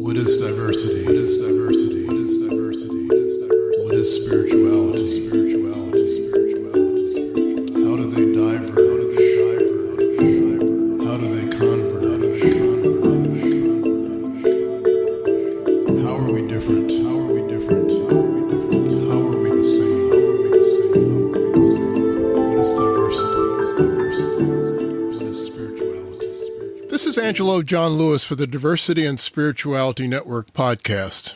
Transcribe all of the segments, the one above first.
What is diversity? What is diversity? What is diversity? What is diversity? What is spirituality? What is spirituality? Spirituality. How do they diverge? How do they diverge? How do they convert? How do they convert? How do they convert? How are we different? How are we different? How are we different? How are we the same? How are we the same? How are we the same? What is diversity? What is diversity? What is spirituality? This is Angelo John Lewis for the Diversity and Spirituality Network podcast.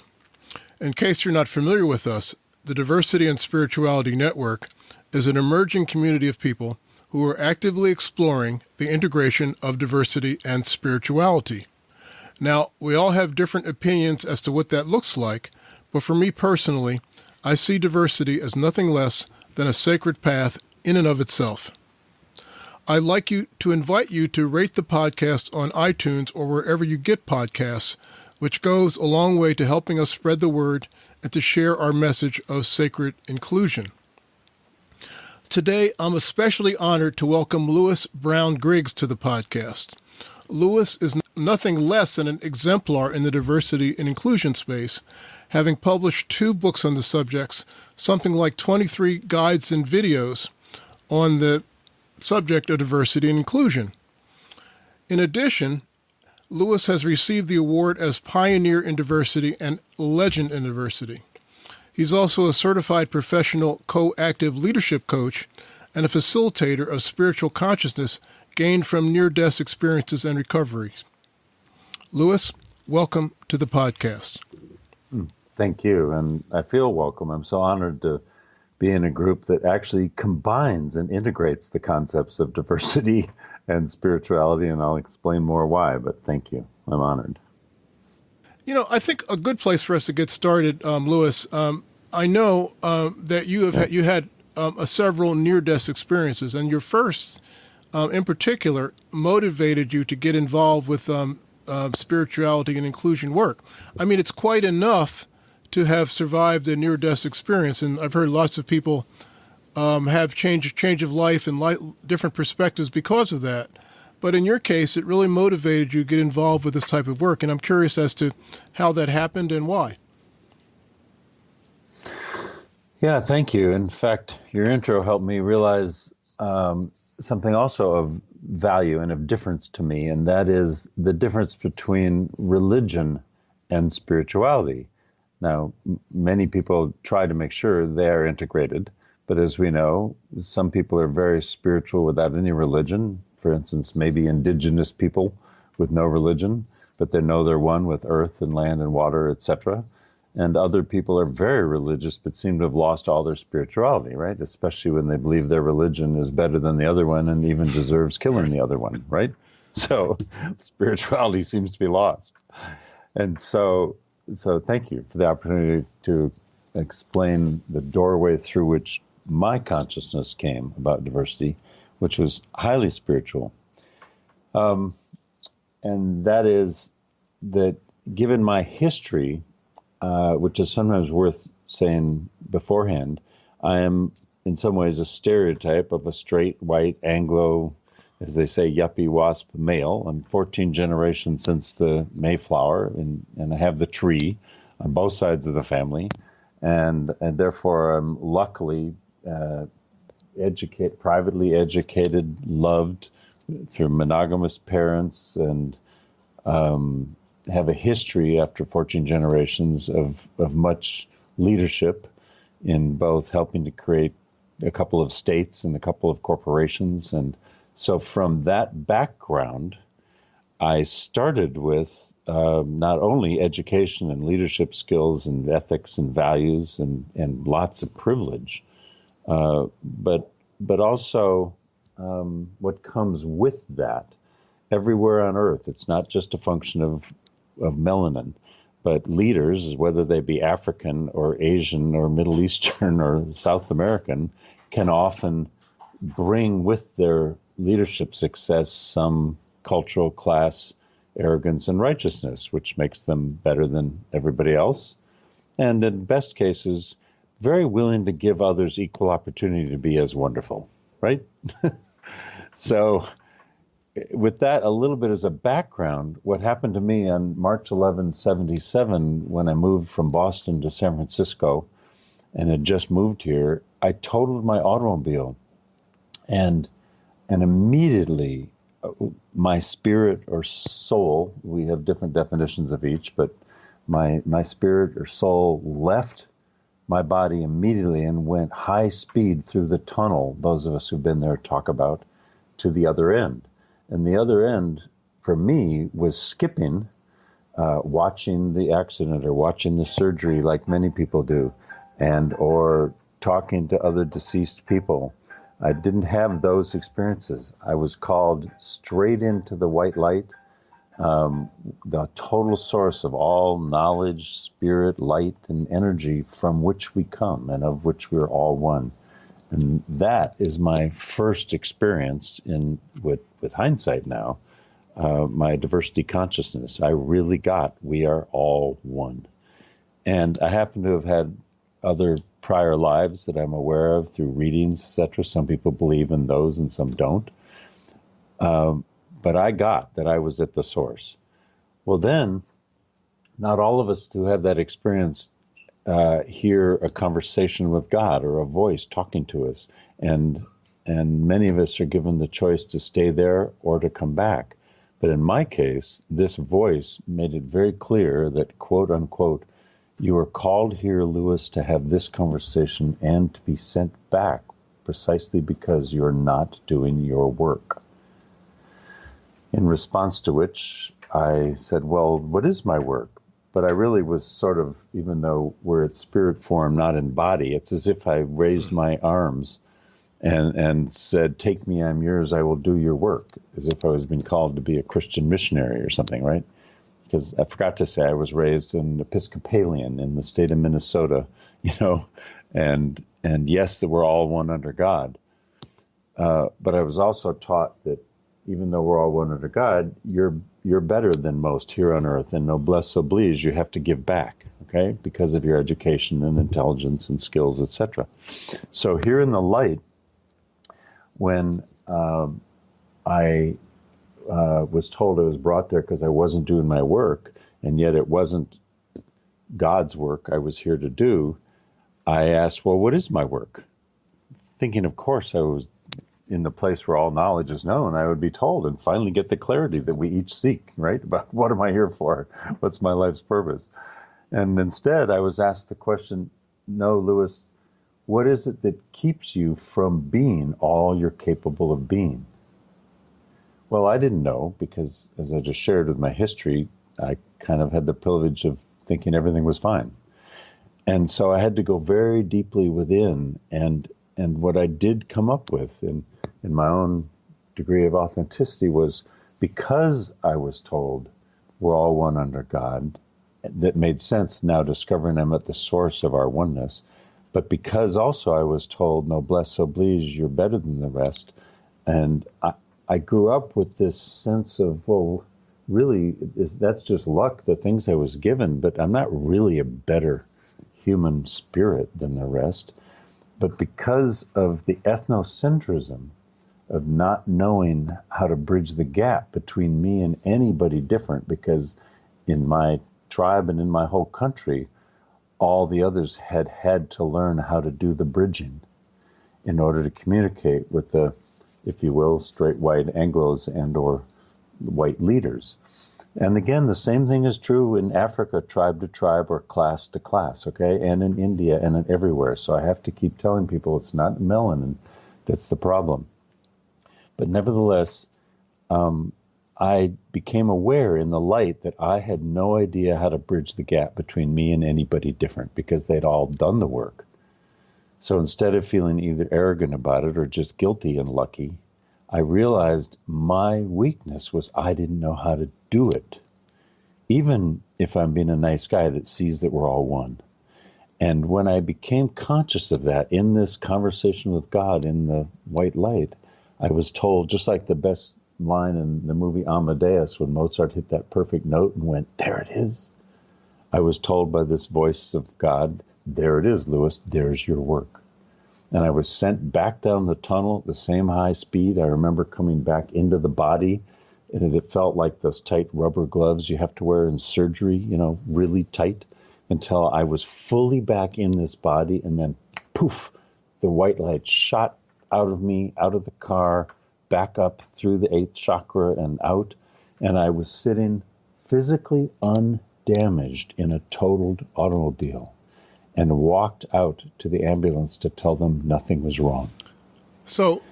In case you're not familiar with us, the Diversity and Spirituality Network is an emerging community of people who are actively exploring the integration of diversity and spirituality. Now, we all have different opinions as to what that looks like, but for me personally, I see diversity as nothing less than a sacred path in and of itself. I'd like to invite you to rate the podcast on iTunes or wherever you get podcasts, which goes a long way to helping us spread the word and to share our message of sacred inclusion. Today, I'm especially honored to welcome Lewis Brown Griggs to the podcast. Lewis is nothing less than an exemplar in the diversity and inclusion space, having published 2 books on the subjects, something like 23 guides and videos on the subject of diversity and inclusion. In addition, Lewis has received the award as Pioneer in Diversity and Legend in Diversity. He's also a certified professional co-active leadership coach and a facilitator of spiritual consciousness gained from near-death experiences and recoveries. Lewis, welcome to the podcast. Thank you, and I feel welcome. I'm so honored to be in a group that actually combines and integrates the concepts of diversity and spirituality, and I'll explain more why, but thank you. I'm honored. You know, I think a good place for us to get started, Lewis, I know that you had several near-death experiences, and your first, in particular, motivated you to get involved with spirituality and inclusion work. I mean, it's quite enough to have survived a near-death experience, and I've heard lots of people have change of life and different perspectives because of that. But in your case, it really motivated you to get involved with this type of work, and I'm curious as to how that happened and why. Yeah, thank you. In fact, your intro helped me realize something also of value and of difference to me, and that is the difference between religion and spirituality. Now, many people try to make sure they are integrated, but as we know, some people are very spiritual without any religion. For instance, maybe indigenous people with no religion, but they know they're one with earth and land and water, etc. And other people are very religious, but seem to have lost all their spirituality, right? Especially when they believe their religion is better than the other one and even deserves killing the other one, right? So spirituality seems to be lost. And so thank you for the opportunity to explain the doorway through which my consciousness came about diversity, which was highly spiritual. And that is that given my history, which is sometimes worth saying beforehand, I am in some ways a stereotype of a straight, white, Anglo, as they say, yuppie wasp male. I'm 14 generations since the Mayflower, and I have the tree on both sides of the family, and therefore I'm luckily privately educated, loved through monogamous parents, and have a history after 14 generations of much leadership in both helping to create a couple of states and a couple of corporations. And so from that background, I started with not only education and leadership skills and ethics and values and lots of privilege, but also what comes with that everywhere on earth. It's not just a function of melanin, but leaders, whether they be African or Asian or Middle Eastern or South American, can often bring with their leadership success some cultural class arrogance and righteousness, which makes them better than everybody else. And in best cases, very willing to give others equal opportunity to be as wonderful, right? So with that a little bit as a background, what happened to me on March 11, 77, when I moved from Boston to San Francisco and had just moved here, I totaled my automobile, and immediately my spirit or soul, we have different definitions of each, but my spirit or soul left my body immediately and went high speed through the tunnel, those of us who've been there talk about, to the other end. And the other end, for me, was skipping, watching the accident or watching the surgery like many people do, and or talking to other deceased people. I didn't have those experiences. I was called straight into the white light, the total source of all knowledge, spirit, light, and energy from which we come and of which we're all one. And that is my first experience with hindsight now, my diversity consciousness. I really got we are all one. And I happen to have had other prior lives that I'm aware of through readings, etc. Some people believe in those and some don't. But I got that I was at the source. Well, then, not all of us who have that experience hear a conversation with God or a voice talking to us. And many of us are given the choice to stay there or to come back. But in my case, this voice made it very clear that, quote unquote, you are called here, Lewis, to have this conversation and to be sent back precisely because you're not doing your work. In response to which I said, well, what is my work? But I really was sort of, even though we're at spirit form, not in body, it's as if I raised my arms and said, take me, I'm yours, I will do your work, as if I was being called to be a Christian missionary or something, right? Because I forgot to say I was raised an Episcopalian in the state of Minnesota, and yes, that we're all one under God. But I was also taught that even though we're all one under God, you're better than most here on earth, and noblesse oblige, you have to give back, okay, because of your education and intelligence and skills, etc. So here in the light, when I was told I was brought there because I wasn't doing my work, and yet it wasn't God's work I was here to do, I asked, well, what is my work? Thinking, of course, I was in the place where all knowledge is known, I would be told and finally get the clarity that we each seek, right? About what am I here for? What's my life's purpose? And instead, I was asked the question, no, Lewis, what is it that keeps you from being all you're capable of being? Well, I didn't know because, as I just shared with my history, I kind of had the privilege of thinking everything was fine. And so I had to go very deeply within, and what I did come up with in my own degree of authenticity was, because I was told we're all one under God, that made sense now discovering I'm at the source of our oneness, but because also I was told noblesse oblige, you're better than the rest, and I grew up with this sense of, well, really, that's just luck, the things I was given, but I'm not really a better human spirit than the rest. But because of the ethnocentrism of not knowing how to bridge the gap between me and anybody different, because in my tribe and in my whole country, all the others had to learn how to do the bridging in order to communicate with the, if you will, straight white Anglos and or white leaders. And again, the same thing is true in Africa, tribe to tribe or class to class, okay? And in India and in everywhere. So I have to keep telling people it's not melanin that's the problem. But nevertheless, I became aware in the light that I had no idea how to bridge the gap between me and anybody different because they'd all done the work. So instead of feeling either arrogant about it or just guilty and lucky, I realized my weakness was I didn't know how to do it, even if I'm being a nice guy that sees that we're all one. And when I became conscious of that in this conversation with God in the white light, I was told, just like the best line in the movie Amadeus, when Mozart hit that perfect note and went, there it is. I was told by this voice of God, there it is, Lewis, there's your work. and I was sent back down the tunnel at the same high speed. I remember coming back into the body, and it felt like those tight rubber gloves you have to wear in surgery, you know, really tight, until I was fully back in this body, and then poof, the white light shot out of me, out of the car, back up through the 8th chakra and out, and I was sitting physically undamaged in a totaled automobile, and walked out to the ambulance to tell them nothing was wrong. So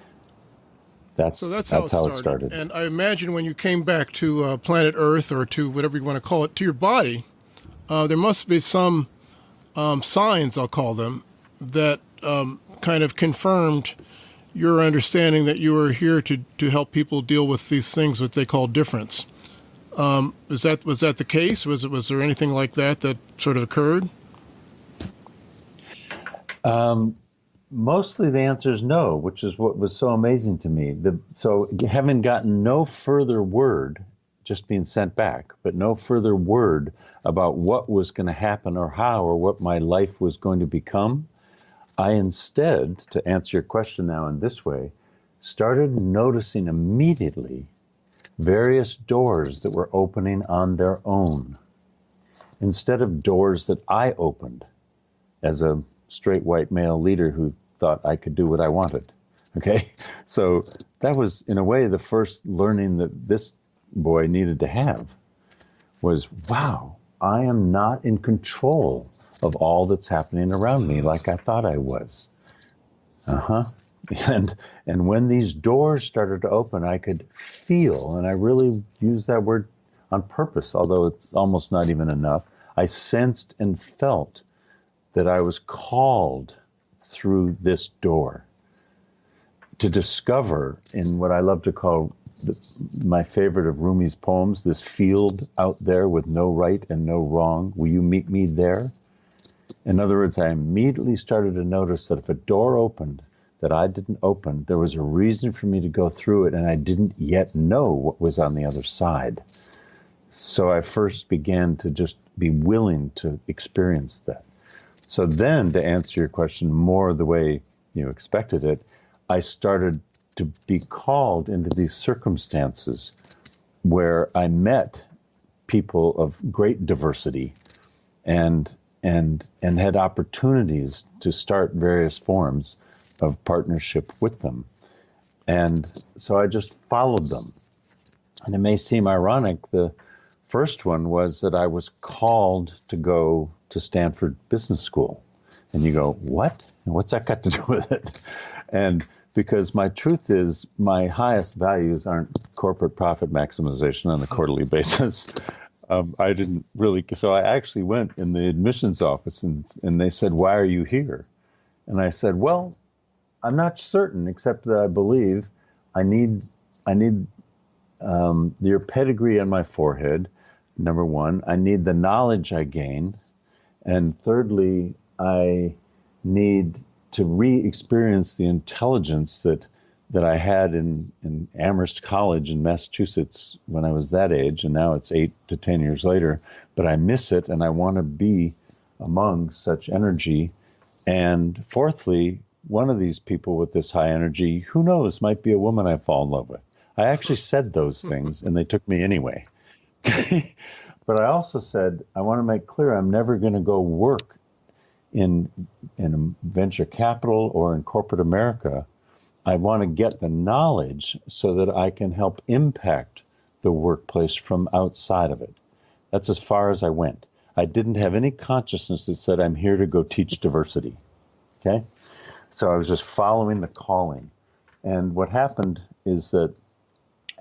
that's how it started. And I imagine when you came back to planet Earth, or to whatever you want to call it, to your body, there must be some signs, I'll call them, that kind of confirmed your understanding that you were here to help people deal with these things that they call difference. Was that the case? Was there anything like that sort of occurred? Mostly the answer is no, which is what was so amazing to me. So having gotten no further word, just being sent back, but no further word about what was going to happen or how or what my life was going to become, I instead, to answer your question now in this way, started noticing immediately various doors that were opening on their own, instead of doors that I opened as a straight white male leader who thought I could do what I wanted. Okay? So that was, in a way, the first learning that this boy needed to have was, wow, I am not in control of all that's happening around me like I thought I was. And when these doors started to open, I could feel, and I really use that word on purpose, although it's almost not even enough. I sensed and felt that I was called through this door to discover, in what I love to call my favorite of Rumi's poems, this field out there with no right and no wrong. Will you meet me there? In other words, I immediately started to notice that if a door opened that I didn't open, there was a reason for me to go through it, and I didn't yet know what was on the other side. So I first began to just be willing to experience that. So then, to answer your question more the way you expected it, I started to be called into these circumstances where I met people of great diversity and had opportunities to start various forms of partnership with them. And so I just followed them. And it may seem ironic, the first one was that I was called to go to Stanford Business School. And you go, what? And what's that got to do with it? And because my truth is, my highest values aren't corporate profit maximization on a quarterly basis. I didn't really, so I actually went in the admissions office and they said, why are you here? And I said, well, I'm not certain, except that I believe I need your pedigree on my forehead, number one. I need the knowledge I gain. And thirdly, I need to re-experience the intelligence that I had in Amherst College in Massachusetts when I was that age, and now it's 8 to 10 years later. But I miss it, and I want to be among such energy. And fourthly, one of these people with this high energy, who knows, might be a woman I fall in love with. I actually said those things, and they took me anyway. But I also said, I want to make clear I'm never going to go work in venture capital or in corporate America. I want to get the knowledge so that I can help impact the workplace from outside of it. That's as far as I went. I didn't have any consciousness that said, I'm here to go teach diversity. Okay? So I was just following the calling. And what happened is that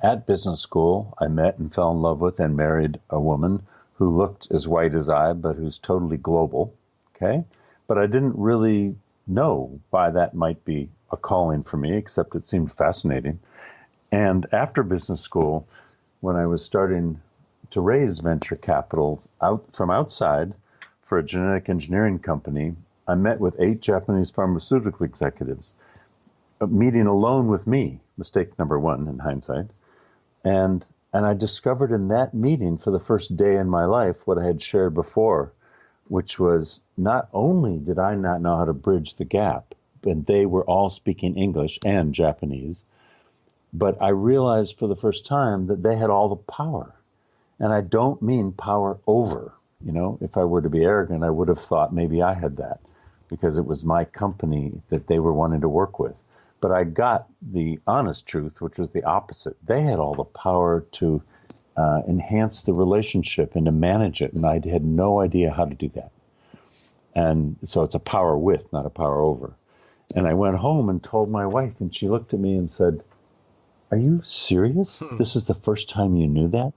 at business school, I met and fell in love with and married a woman who looked as white as I, but who's totally global. Okay? But I didn't really know why that might be a calling for me, except it seemed fascinating. And after business school, when I was starting to raise venture capital from outside for a genetic engineering company, I met with 8 Japanese pharmaceutical executives, a meeting alone with me, mistake number 1 in hindsight. And I discovered in that meeting for the first day in my life what I had shared before, which was not only did I not know how to bridge the gap and they were all speaking English and Japanese. But I realized for the first time that they had all the power. And I don't mean power over. You know, if I were to be arrogant, I would have thought maybe I had that because it was my company that they were wanting to work with. But I got the honest truth, which was the opposite. They had all the power to enhance the relationship and to manage it. And I had no idea how to do that. And so it's a power with, not a power over. And I went home and told my wife, and she looked at me and said, "Are you serious? This is the first time you knew that?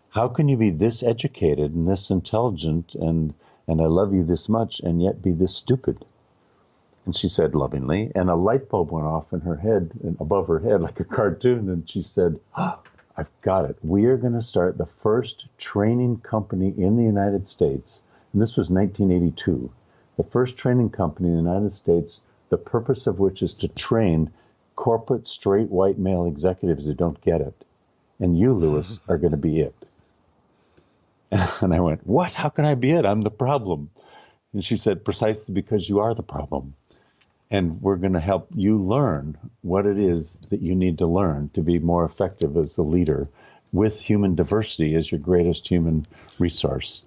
How can you be this educated and this intelligent and I love you this much and yet be this stupid?" And she said lovingly, and a light bulb went off in her head, and above her head like a cartoon, and she said, "Oh, I've got it. We are going to start the first training company in the United States." And this was 1982. The first training company in the United States, the purpose of which is to train corporate straight white male executives who don't get it. And you, Lewis, are going to be it. And I went, "What? How can I be it? I'm the problem." And she said, "Precisely because you are the problem. And we're going to help you learn what it is that you need to learn to be more effective as a leader with human diversity as your greatest human resource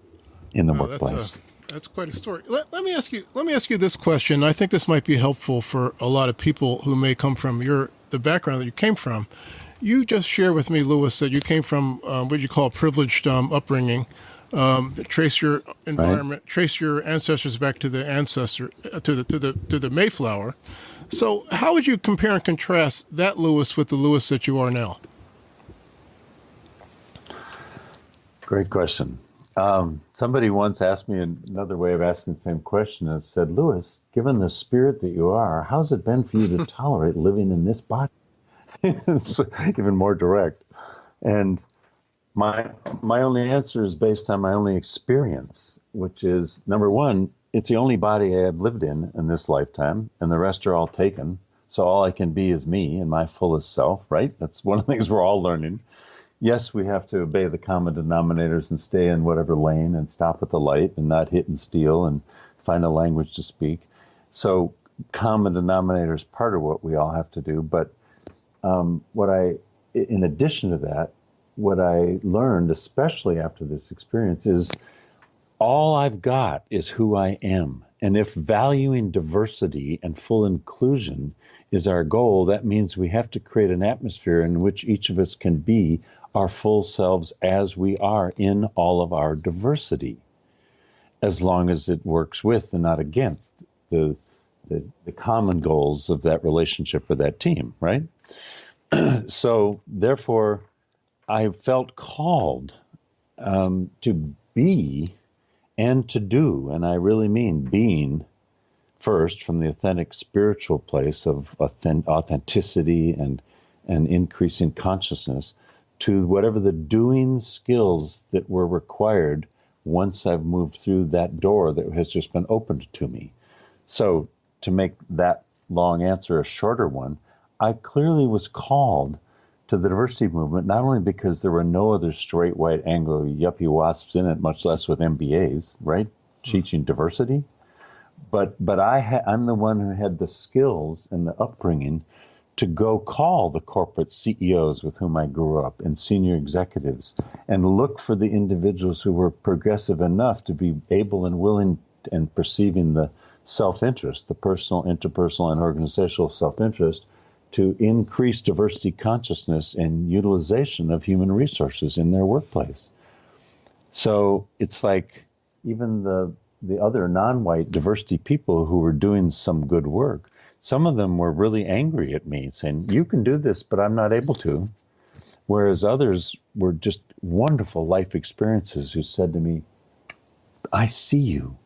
in the workplace." That's quite a story. Let me ask you this question. I think this might be helpful for a lot of people who may come from the background that you came from. You just shared with me, Lewis, that you came from what you call a privileged upbringing. Trace your environment, right. Trace your ancestors back to the to the Mayflower. So, how would you compare and contrast that Lewis with the Lewis that you are now? Great question. Somebody once asked me another way of asking the same question and said, "Lewis, given the spirit that you are, how's it been for you to tolerate living in this body?" It's even more direct. And my only answer is based on my only experience, which is, number one, it's the only body I have lived in this lifetime, and the rest are all taken. So all I can be is me and my fullest self, right? That's one of the things we're all learning. Yes, we have to obey the common denominators and stay in whatever lane and stop at the light and not hit and steal and find a language to speak. So common denominator is part of what we all have to do. But in addition to that, what I learned, especially after this experience, is all I've got is who I am. And if valuing diversity and full inclusion is our goal, that means we have to create an atmosphere in which each of us can be our full selves as we are in all of our diversity, as long as it works with and not against the common goals of that relationship with that team, right? So therefore, I felt called to be and to do, and I really mean being first from the authentic spiritual place of authenticity and increasing consciousness, to whatever the doing skills that were required once I've moved through that door that has just been opened to me. So to make that long answer a shorter one, I clearly was called to the diversity movement, not only because there were no other straight white Anglo yuppie wasps in it, much less with MBAs, right, teaching diversity, but I'm the one who had the skills and the upbringing to go call the corporate CEOs with whom I grew up and senior executives and look for the individuals who were progressive enough to be able and willing and perceiving the self-interest, the personal, interpersonal, and organizational self-interest, to increase diversity consciousness and utilization of human resources in their workplace. So it's like even the other non-white diversity people who were doing some good work, some of them were really angry at me, saying, "You can do this, but I'm not able to." Whereas others were just wonderful life experiences who said to me, "I see you.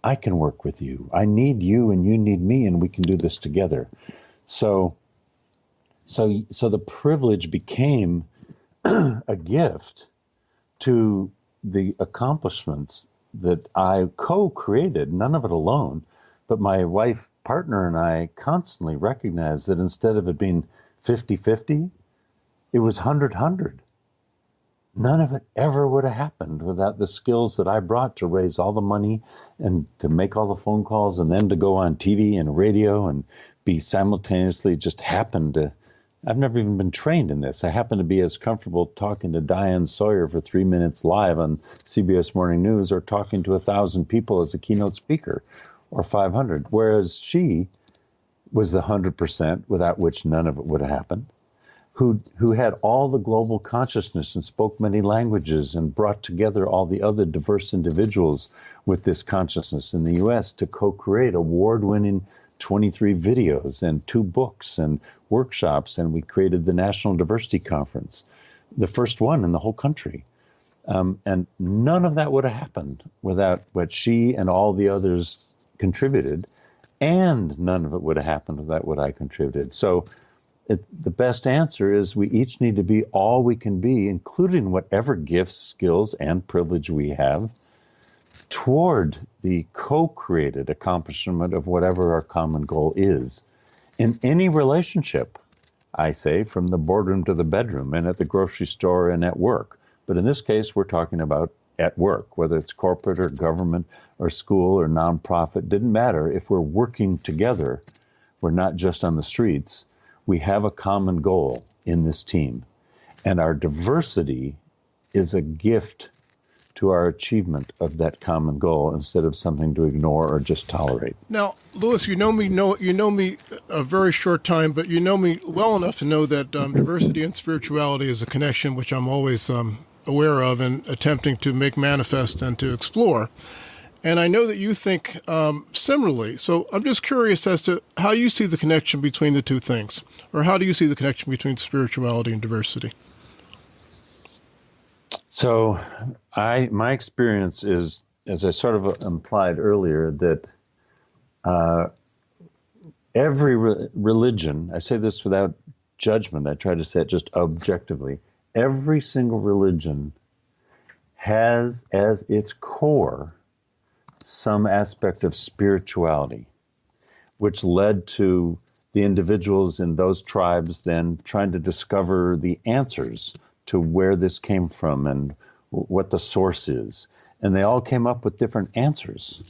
I can work with you. I need you and you need me, and we can do this together." So the privilege became a gift to the accomplishments that I co-created, none of it alone, but my wife, partner, and I constantly recognized that instead of it being 50-50, it was 100-100. none of it ever would have happened without the skills that I brought to raise all the money and to make all the phone calls and then to go on TV and radio and be simultaneously just happened to. I've never even been trained in this. I happen to be as comfortable talking to Diane Sawyer for 3 minutes live on CBS Morning News or talking to 1,000 people as a keynote speaker or 500, whereas she was the 100% without which none of it would have happened, who had all the global consciousness and spoke many languages and brought together all the other diverse individuals with this consciousness in the U.S. to co-create award-winning 23 videos and 2 books and workshops, and we created the National Diversity Conference, the first one in the whole country. And none of that would have happened without what she and all the others contributed, and none of it would have happened without what I contributed. So the best answer is we each need to be all we can be, including whatever gifts, skills, and privilege we have, toward the co-created accomplishment of whatever our common goal is. In any relationship, I say, from the boardroom to the bedroom and at the grocery store and at work. But in this case, we're talking about at work, whether it's corporate or government or school or nonprofit, didn't matter. If we're working together, we're not just on the streets. We have a common goal in this team. And our diversity is a gift to our achievement of that common goal instead of something to ignore or just tolerate. Now, Lewis, you know me a very short time, but you know me well enough to know that diversity and spirituality is a connection which I'm always aware of and attempting to make manifest and to explore. And I know that you think similarly. So I'm just curious as to how you see the connection between the two things, or how do you see the connection between spirituality and diversity? So my experience is, as I sort of implied earlier, that every religion, I say this without judgment, I try to say it just objectively, every single religion has as its core some aspect of spirituality, which led to the individuals in those tribes then trying to discover the answers to where this came from and what the source is. And they all came up with different answers.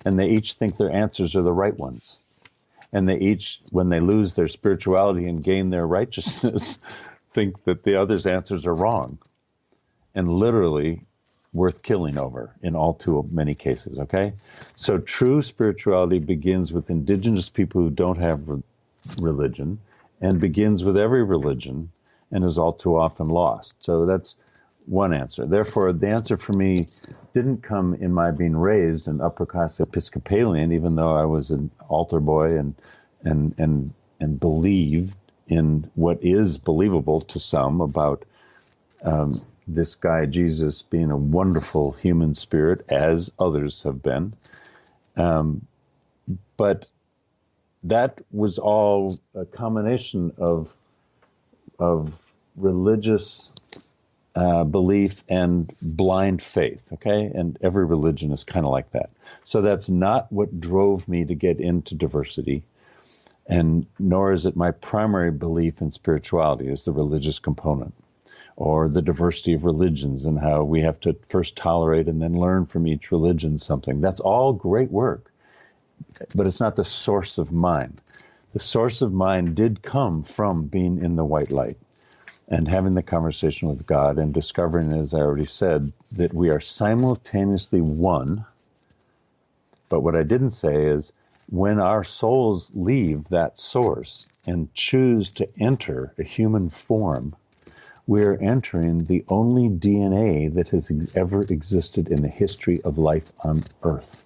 And they each think their answers are the right ones. And they each, when they lose their spirituality and gain their righteousness, think that the other's answers are wrong. And literally worth killing over in all too many cases, okay? So true spirituality begins with indigenous people who don't have religion and begins with every religion and is all too often lost. So that's one answer. Therefore, the answer for me didn't come in my being raised an upper class Episcopalian, even though I was an altar boy and believed in what is believable to some about this guy Jesus being a wonderful human spirit, as others have been. But that was all a combination of religious belief and blind faith, okay? And every religion is kind of like that. So that's not what drove me to get into diversity, and nor is it my primary belief in spirituality as the religious component, or the diversity of religions and how we have to first tolerate and then learn from each religion something. That's all great work, but it's not the source of mine. The source of mine did come from being in the white light and having the conversation with God and discovering, as I already said, that we are simultaneously one. But what I didn't say is when our souls leave that source and choose to enter a human form, we're entering the only DNA that has ever existed in the history of life on Earth.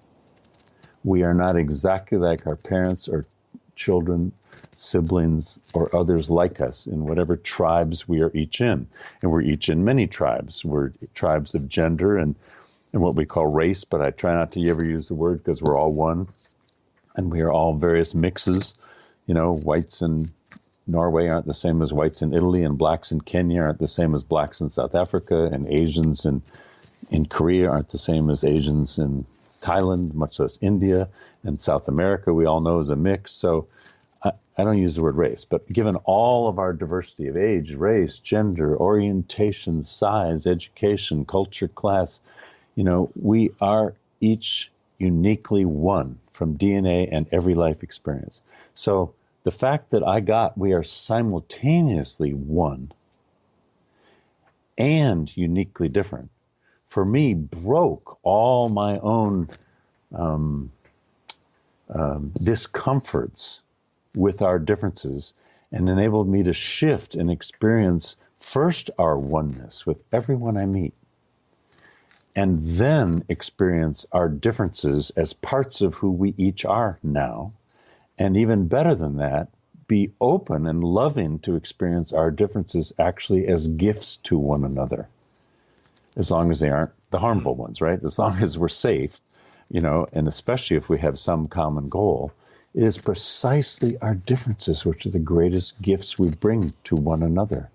We are not exactly like our parents or children, siblings, or others like us in whatever tribes we are each in. And we're each in many tribes. We're tribes of gender and what we call race, but I try not to ever use the word because we're all one. And we are all various mixes. You know, whites in Norway aren't the same as whites in Italy, and blacks in Kenya aren't the same as blacks in South Africa, and Asians in Korea aren't the same as Asians in Thailand, much less India, and South America we all know is a mix. So I don't use the word race, but given all of our diversity of age, race, gender, orientation, size, education, culture, class, we are each uniquely one from DNA and every life experience. So the fact that we are simultaneously one and uniquely different, for me, broke all my own discomforts with our differences and enabled me to shift and experience first our oneness with everyone I meet, and then experience our differences as parts of who we each are now. And even better than that, be open and loving to experience our differences actually as gifts to one another, as long as they aren't the harmful ones, right? As long as we're safe, and especially if we have some common goal. It is precisely our differences which are the greatest gifts we bring to one another,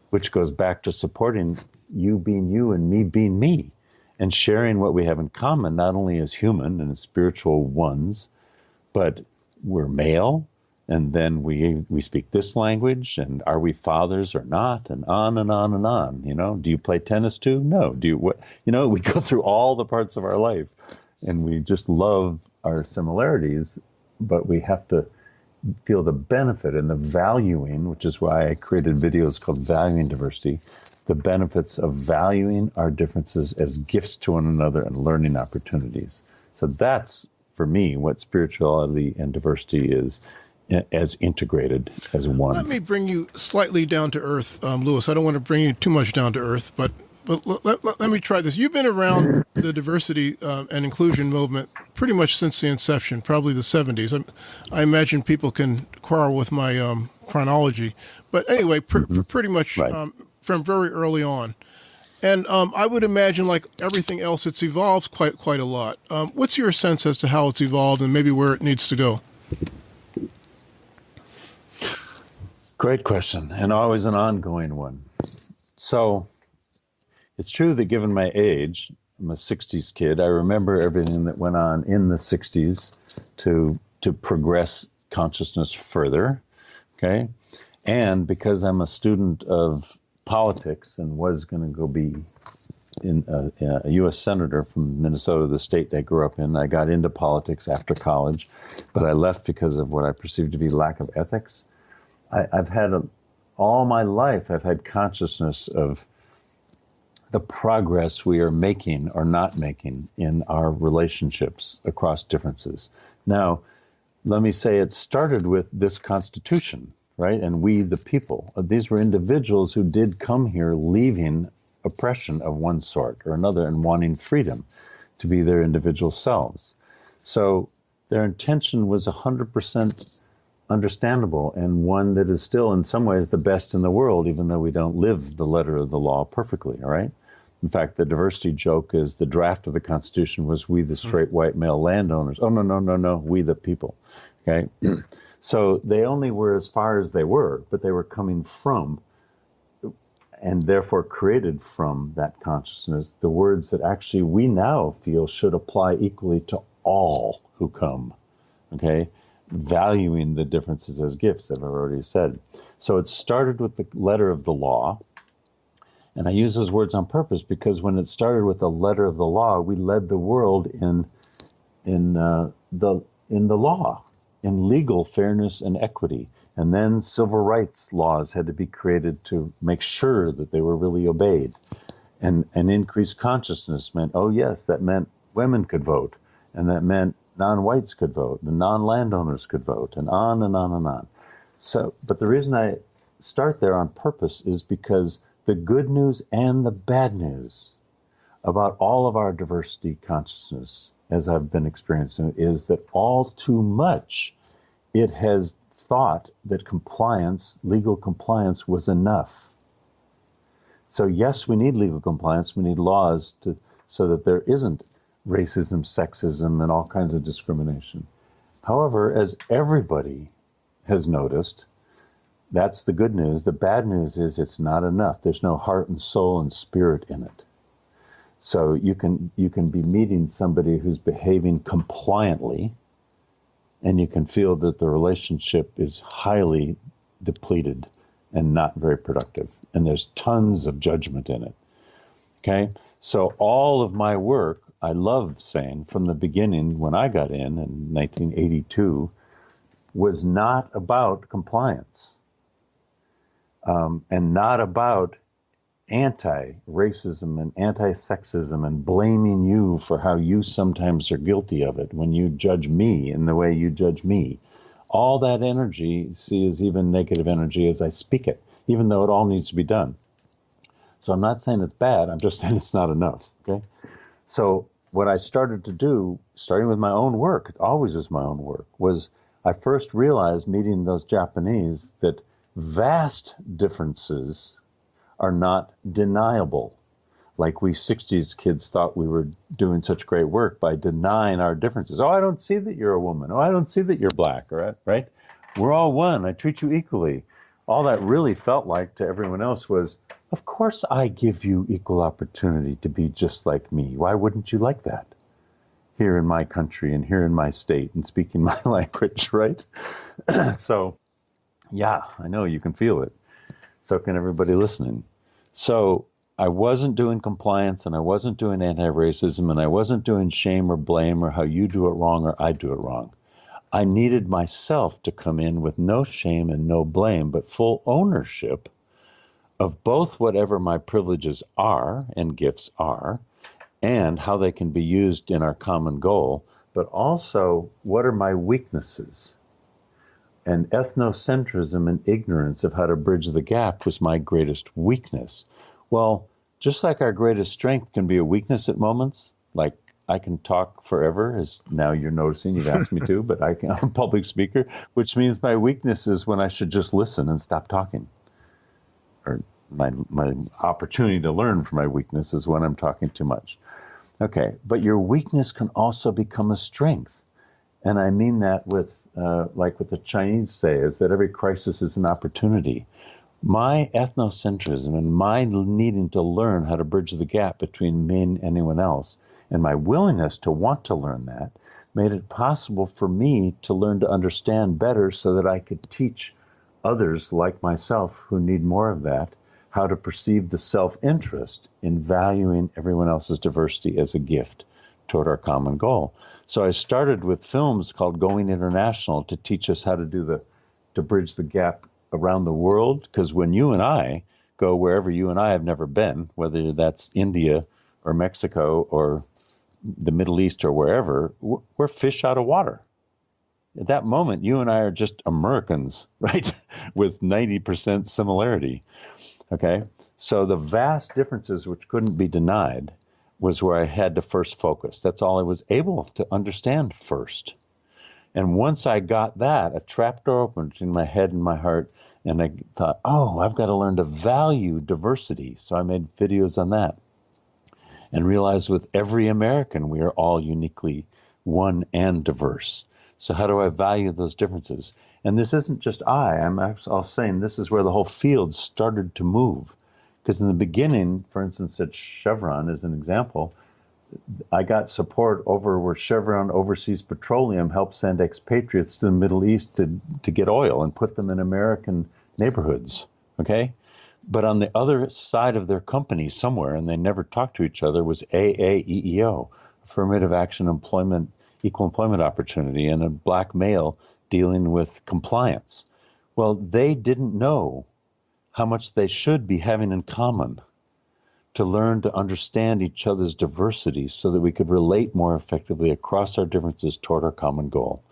which goes back to supporting you being you and me being me, and sharing what we have in common, not only as human and as spiritual ones, but we're male, and then we speak this language, and are we fathers or not, and on and on and on. Do you play tennis too? No. Do you what? We go through all the parts of our life, and we just love our similarities, but we have to feel the benefit and the valuing, which is why I created videos called Valuing Diversity, the benefits of valuing our differences as gifts to one another and learning opportunities. So that's, for me, what spirituality and diversity is, as integrated as one. Let me bring you slightly down to earth, Lewis. I don't want to bring you too much down to earth, but let me try this. You've been around the diversity and inclusion movement pretty much since the inception, probably the 70s. I imagine people can quarrel with my chronology. But anyway, pretty much Right. From very early on. And I would imagine, like everything else, it's evolved quite a lot. What's your sense as to how it's evolved and maybe where it needs to go? Great question, and always an ongoing one. So it's true that given my age, I'm a 60s kid, I remember everything that went on in the 60s to progress consciousness further, okay? And because I'm a student of politics and was going to go be a U.S. Senator from Minnesota, the state I grew up in, I got into politics after college, but I left because of what I perceived to be lack of ethics. I've had all my life, I've had consciousness of the progress we are making or not making in our relationships across differences. Now, let me say it started with this Constitution, right? And we, the people. These were individuals who did come here leaving oppression of one sort or another and wanting freedom to be their individual selves. So their intention was 100% understandable, and one that is still in some ways the best in the world, even though we don't live the letter of the law perfectly, all right? In fact, the diversity joke is the draft of the Constitution was we the straight white male landowners. Oh, no, we the people, okay? So they only were as far as they were, but they were coming from, and therefore created from that consciousness, the words that actually we now feel should apply equally to all who come, okay? Valuing the differences as gifts, as I've already said. So it started with the letter of the law, and I use those words on purpose because when it started with the letter of the law, we led the world in the law, in legal fairness and equity, and then civil rights laws had to be created to make sure that they were really obeyed, and increased consciousness meant, oh yes, that meant women could vote, and that meant non-whites could vote, and non-landowners could vote, and on and on and on. So, but the reason I start there on purpose is because the good news and the bad news about all of our diversity consciousness, as I've been experiencing, is that all too much it has thought that compliance, legal compliance, was enough. So yes, we need legal compliance, we need laws so that there isn't racism, sexism, and all kinds of discrimination. However, as everybody has noticed, that's the good news. The bad news is it's not enough. There's no heart and soul and spirit in it. So you can be meeting somebody who's behaving compliantly, and you can feel that the relationship is highly depleted and not very productive. And there's tons of judgment in it. Okay? So all of my work, I love saying from the beginning when I got in 1982, was not about compliance and not about anti-racism and anti-sexism and blaming you for how you sometimes are guilty of it when you judge me in the way you judge me. All that energy, see, is even negative energy as I speak it, even though it all needs to be done. So I'm not saying it's bad, I'm just saying it's not enough, okay? So what I started to do, starting with my own work, it always is my own work, was I first realized, meeting those Japanese, that vast differences are not deniable. Like we 60s kids thought we were doing such great work by denying our differences. Oh, I don't see that you're a woman. Oh, I don't see that you're black, right? We're all one. I treat you equally. All that really felt like to everyone else was, of course I give you equal opportunity to be just like me. Why wouldn't you like that? Here in my country and here in my state and speaking my language, right? So, yeah, I know you can feel it. So can everybody listening. So I wasn't doing compliance and I wasn't doing anti-racism and I wasn't doing shame or blame or how you do it wrong or I do it wrong. I needed myself to come in with no shame and no blame, but full ownership of both whatever my privileges are and gifts are and how they can be used in our common goal, but also what are my weaknesses. And ethnocentrism and ignorance of how to bridge the gap was my greatest weakness. Well, just like our greatest strength can be a weakness at moments, like I can talk forever, as now you're noticing, you've asked me to, but I'm a public speaker, which means my weakness is when I should just listen and stop talking. Or my opportunity to learn from my weakness is when I'm talking too much. Okay, but your weakness can also become a strength. And I mean that with like what the Chinese say, is that every crisis is an opportunity. My ethnocentrism and my needing to learn how to bridge the gap between me and anyone else, and my willingness to want to learn that, made it possible for me to learn to understand better so that I could teach others like myself who need more of that, how to perceive the self-interest in valuing everyone else's diversity as a gift toward our common goal. So I started with films called Going International to teach us how to bridge the gap around the world, because when you and I go wherever you and I have never been, whether that's India or Mexico or the Middle East or wherever, we're fish out of water. At that moment, you and I are just Americans, right? With 90% similarity, okay? So the vast differences which couldn't be denied was where I had to first focus. That's all I was able to understand first. And once I got that, a trapdoor opened between my head and my heart, and I thought, oh, I've got to learn to value diversity. So I made videos on that and realized with every American, we are all uniquely one and diverse. So how do I value those differences? And this isn't just I'm actually saying this is where the whole field started to move. Because in the beginning, for instance, at Chevron as an example, I got support over where Chevron Overseas Petroleum helped send expatriates to the Middle East to get oil and put them in American neighborhoods, okay? But on the other side of their company somewhere, and they never talked to each other, was AAEEO, Affirmative Action Employment, Equal Employment Opportunity, and a black male dealing with compliance. Well, they didn't know how much they should be having in common to learn to understand each other's diversity so that we could relate more effectively across our differences toward our common goal.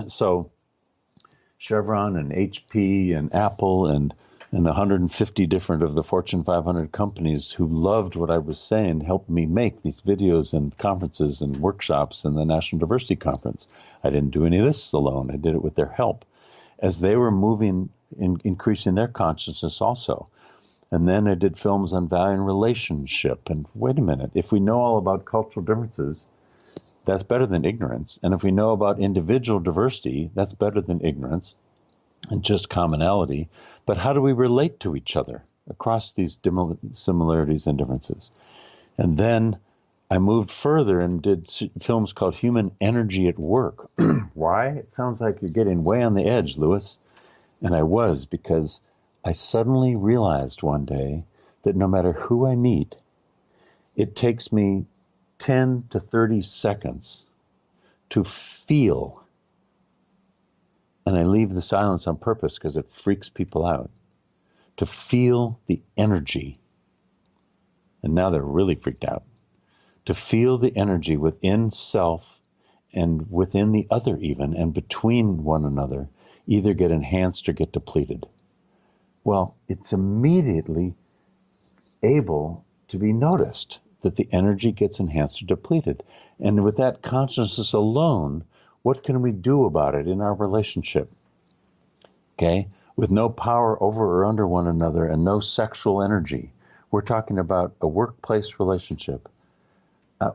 So Chevron and HP and Apple and 150 different of the Fortune 500 companies who loved what I was saying helped me make these videos and conferences and workshops and the National Diversity Conference. I didn't do any of this alone. I did it with their help as they were moving, increasing their consciousness also. And then I did films on valuing relationship. And wait a minute, if we know all about cultural differences, that's better than ignorance. And if we know about individual diversity, that's better than ignorance and just commonality. But how do we relate to each other across these similarities and differences? And then I moved further and did films called Human Energy at Work. Why? It sounds like you're getting way on the edge, Lewis. And I was, because I suddenly realized one day that no matter who I meet, it takes me 10 to 30 seconds to feel, and I leave the silence on purpose because it freaks people out, to feel the energy. And now they're really freaked out. To feel the energy within self and within the other even, and between one another, either get enhanced or get depleted. Well, it's immediately able to be noticed that the energy gets enhanced or depleted. And with that consciousness alone, what can we do about it in our relationship? Okay? With no power over or under one another and no sexual energy. We're talking about a workplace relationship.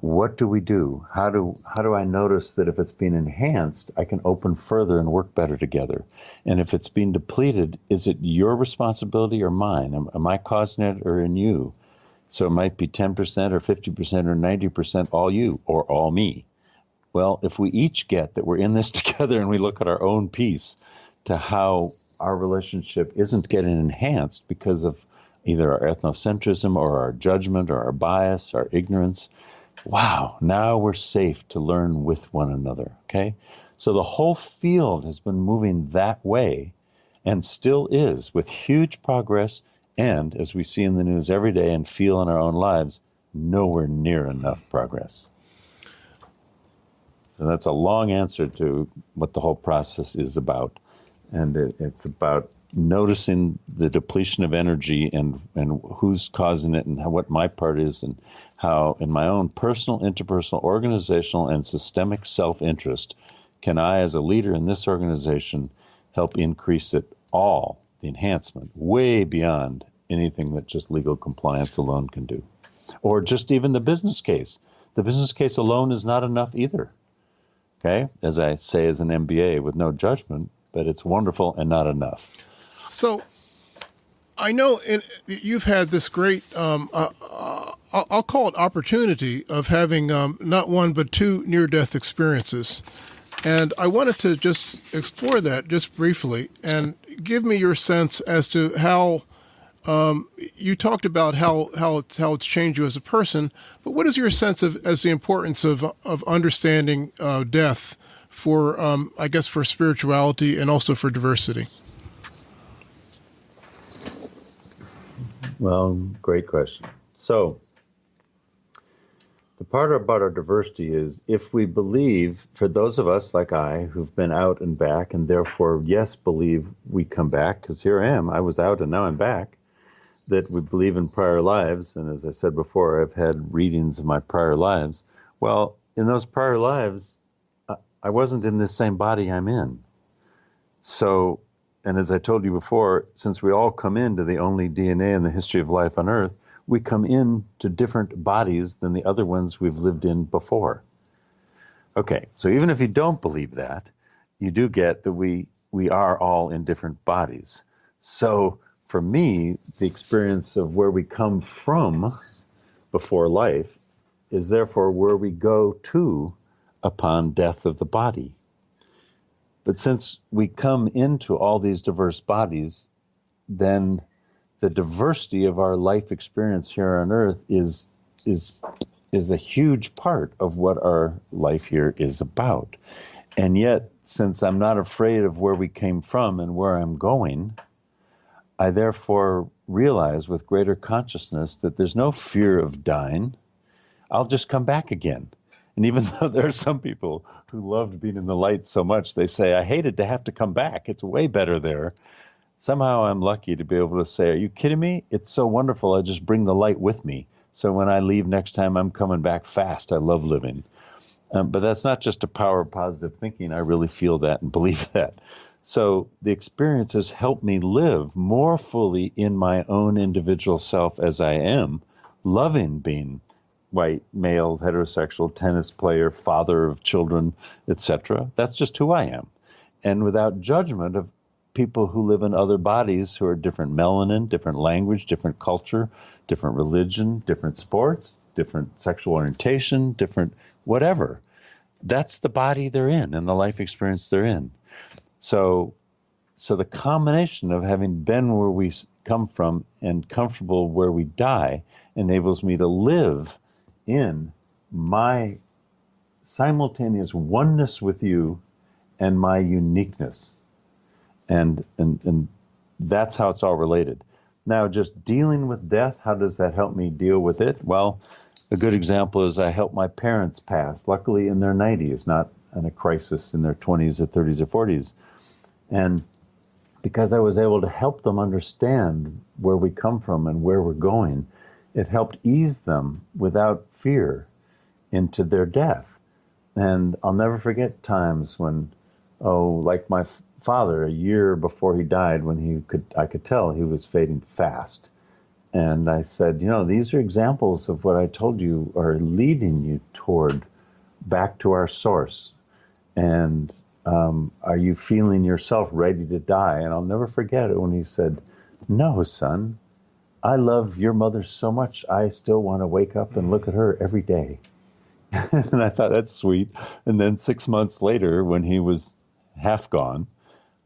What do we do? How do I notice that if it's being enhanced, I can open further and work better together? And if it's being depleted, is it your responsibility or mine? Am I causing it or in you? So it might be 10% or 50% or 90% all you or all me. Well, if we each get that we're in this together and we look at our own piece to how our relationship isn't getting enhanced because of either our ethnocentrism or our judgment or our bias, our ignorance, wow, now we're safe to learn with one another, okay? So the whole field has been moving that way and still is, with huge progress and, as we see in the news every day and feel in our own lives, nowhere near enough progress. So that's a long answer to what the whole process is about. And it's about noticing the depletion of energy and who's causing it and what my part is and how in my own personal, interpersonal, organizational, and systemic self-interest can I, as a leader in this organization, help increase it all, the enhancement, way beyond anything that just legal compliance alone can do. Or just even the business case. The business case alone is not enough either. Okay? As I say as an MBA with no judgment, but it's wonderful and not enough. So I know you've had this great, I'll call it opportunity of having not one but two near-death experiences. And I wanted to just explore that just briefly and give me your sense as to how you talked about how it's changed you as a person, but what is your sense of as the importance of understanding death for, I guess, for spirituality and also for diversity? Well, great question. So the part about our diversity is if we believe, for those of us like I, who've been out and back, and therefore, yes, believe we come back, because here I am, I was out and now I'm back, that we believe in prior lives, and as I said before, I've had readings of my prior lives. Well, in those prior lives, I wasn't in this same body I'm in. So, and as I told you before, since we all come into the only DNA in the history of life on Earth, we come in to different bodies than the other ones we've lived in before. Okay, so even if you don't believe that, you do get that we are all in different bodies. So for me, the experience of where we come from before life is therefore where we go to upon death of the body. But since we come into all these diverse bodies, then the diversity of our life experience here on Earth is a huge part of what our life here is about. And yet, since I'm not afraid of where we came from and where I'm going, I therefore realize with greater consciousness that there's no fear of dying. I'll just come back again. And even though there are some people who loved being in the light so much, they say, I hated to have to come back. It's way better there. Somehow I'm lucky to be able to say, are you kidding me? It's so wonderful. I just bring the light with me. So when I leave next time, I'm coming back fast. I love living. But that's not just a power of positive thinking. I really feel that and believe that. So the experiences help me live more fully in my own individual self as I am, loving being white, male, heterosexual, tennis player, father of children, etc. That's just who I am. And without judgment of people who live in other bodies who are different melanin, different language, different culture, different religion, different sports, different sexual orientation, different whatever. That's the body they're in and the life experience they're in. So the combination of having been where we come from and comfortable where we die enables me to live in my simultaneous oneness with you and my uniqueness. And that's how it's all related. Now, just dealing with death, how does that help me deal with it? Well, a good example is I helped my parents pass, luckily in their 90s, not in a crisis in their 20s or 30s or 40s. And because I was able to help them understand where we come from and where we're going, it helped ease them without fear into their death. And I'll never forget times when, like my father, a year before he died, when I could tell he was fading fast. And I said, these are examples of what I told you are leading you toward back to our source. And are you feeling yourself ready to die? And I'll never forget it when he said, no, son, I love your mother so much, I still want to wake up and look at her every day. And I thought, that's sweet. And then 6 months later, when he was half gone,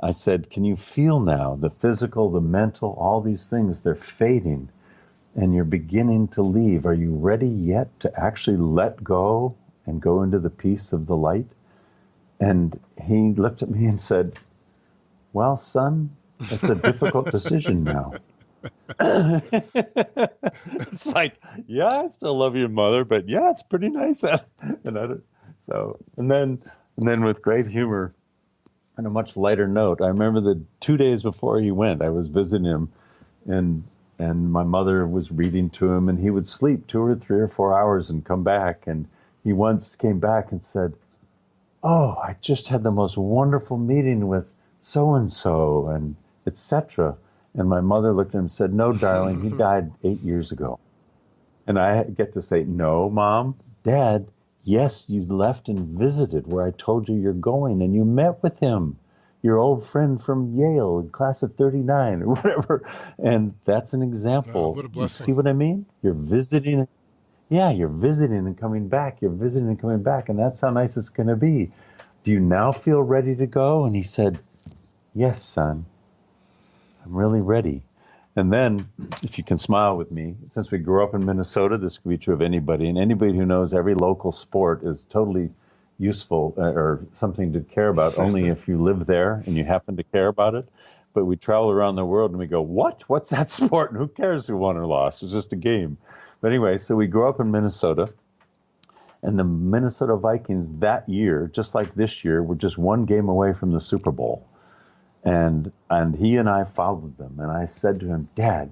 I said, can you feel now the physical, the mental, all these things, they're fading and you're beginning to leave. Are you ready yet to actually let go and go into the peace of the light? And he looked at me and said, well, son, it's a difficult decision now. It's like, yeah, I still love your mother, but yeah, it's pretty nice. And then with great humor, on a much lighter note, I remember the 2 days before he went, I was visiting him, and my mother was reading to him, and he would sleep 2 or 3 or 4 hours and come back. And he once came back and said, oh, I just had the most wonderful meeting with so-and-so, and etc. And my mother looked at him and said, no, darling, he died 8 years ago. And I get to say, no, Mom, Dad, yes, you left and visited where I told you you're going, and you met with him, your old friend from Yale in class of 39 or whatever. And that's an example. What a blessing. You see what I mean? You're visiting. Yeah, you're visiting and coming back. You're visiting and coming back. And that's how nice it's going to be. Do you now feel ready to go? And he said, yes, son, I'm really ready. And then, if you can smile with me, since we grew up in Minnesota, this could be true of anybody. And anybody who knows every local sport is totally useful or something to care about only if you live there and you happen to care about it. But we travel around the world and we go, what? What's that sport? And who cares who won or lost? It's just a game. But anyway, so we grew up in Minnesota. And the Minnesota Vikings that year, just like this year, were just one game away from the Super Bowl. And he and I followed them. And I said to him, Dad,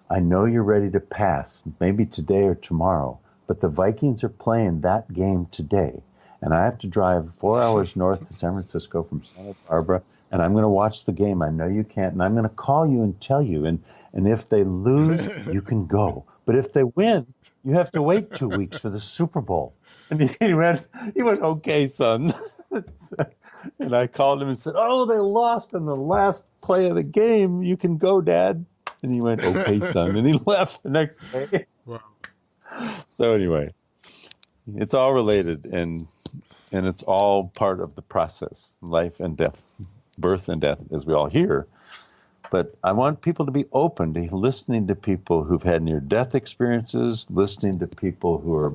I know you're ready to pass, maybe today or tomorrow, but the Vikings are playing that game today. And I have to drive 4 hours north to San Francisco from Santa Barbara, and I'm going to watch the game. I know you can't, and I'm going to call you and tell you. And if they lose, you can go. But if they win, you have to wait 2 weeks for the Super Bowl. And he went, okay, son. And I called him and said, oh, they lost in the last play of the game. You can go, Dad. And he went, okay, son. And he left the next day. Wow. So anyway, it's all related, and it's all part of the process, life and death, birth and death, as we all hear. But I want people to be open to listening to people who've had near-death experiences, listening to people who are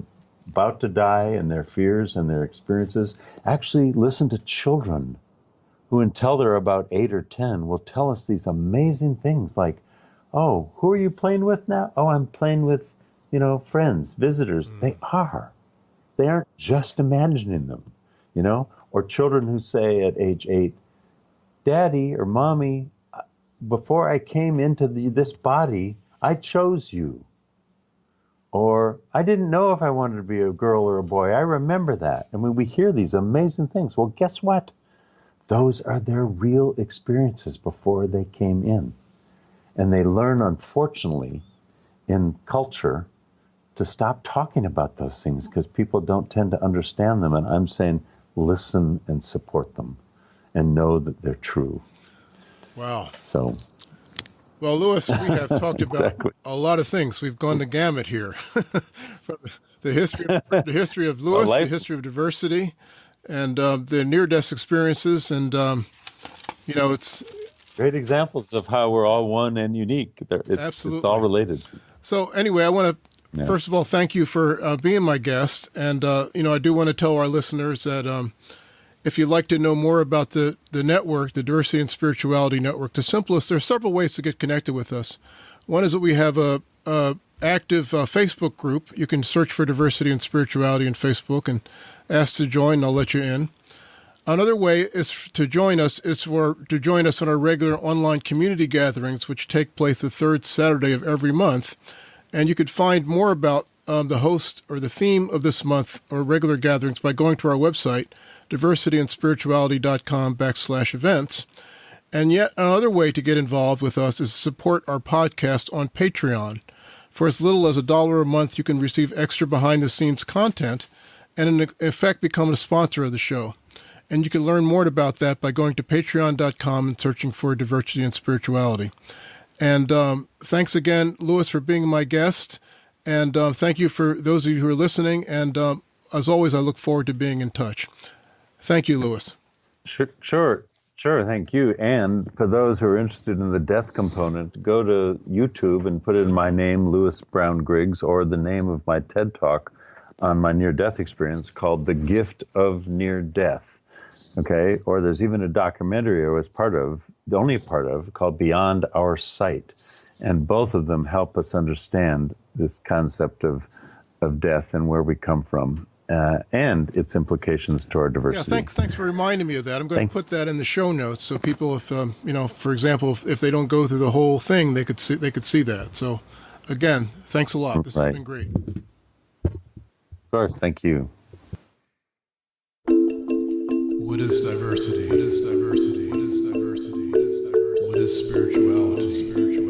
about to die and their fears and their experiences. Actually listen to children who, until they're about 8 or 10, will tell us these amazing things like, oh, who are you playing with now? Oh, I'm playing with, friends, visitors. They are. They aren't just imagining them, Or children who say at age 8, Daddy or Mommy, before I came into this body, I chose you. Or, I didn't know if I wanted to be a girl or a boy. I remember that. And when we hear these amazing things, well, guess what? Those are their real experiences before they came in. And they learn, unfortunately, in culture, to stop talking about those things because people don't tend to understand them. And I'm saying, listen and support them and know that they're true. Wow. So Well, Lewis, we have talked about Exactly. a lot of things. We've gone the gamut here. From the history of Well, Lewis, the life, history of diversity, and the near-death experiences, and it's great examples of how we're all one and unique. It's all absolutely. related. So anyway, I want to Yeah. first of all thank you for being my guest, and I do want to tell our listeners that if you'd like to know more about the network, the Diversity and Spirituality Network, there are several ways to get connected with us. One is that we have a active Facebook group. You can search for Diversity and Spirituality in Facebook and ask to join, and I'll let you in. Another way is to join us on our regular online community gatherings, which take place the third Saturday of every month. And you could find more about the host or the theme of this month or regular gatherings by going to our website, diversityandspirituality.com/events. And yet another way to get involved with us is to support our podcast on Patreon. For as little as $1 a month, you can receive extra behind-the-scenes content and in effect become a sponsor of the show. And you can learn more about that by going to patreon.com and searching for Diversity and Spirituality. And thanks again, Lewis, for being my guest. And thank you for those of you who are listening. And as always, I look forward to being in touch. Thank you, Lewis. Sure. Thank you. And for those who are interested in the death component, go to YouTube and put in my name, Lewis Brown Griggs, or the name of my TED Talk on my near-death experience called The Gift of Near Death. Okay, or there's even a documentary I was the only part of, called Beyond Our Sight. And both of them help us understand this concept of death and where we come from, and its implications to our diversity. Yeah, thanks for reminding me of that. I'm going to put that in the show notes so people, if for example, if they don't go through the whole thing, they could see that. So, again, thanks a lot. This has been great. Of course, thank you. What is diversity? What is diversity? What is diversity? What is diversity? What is spirituality?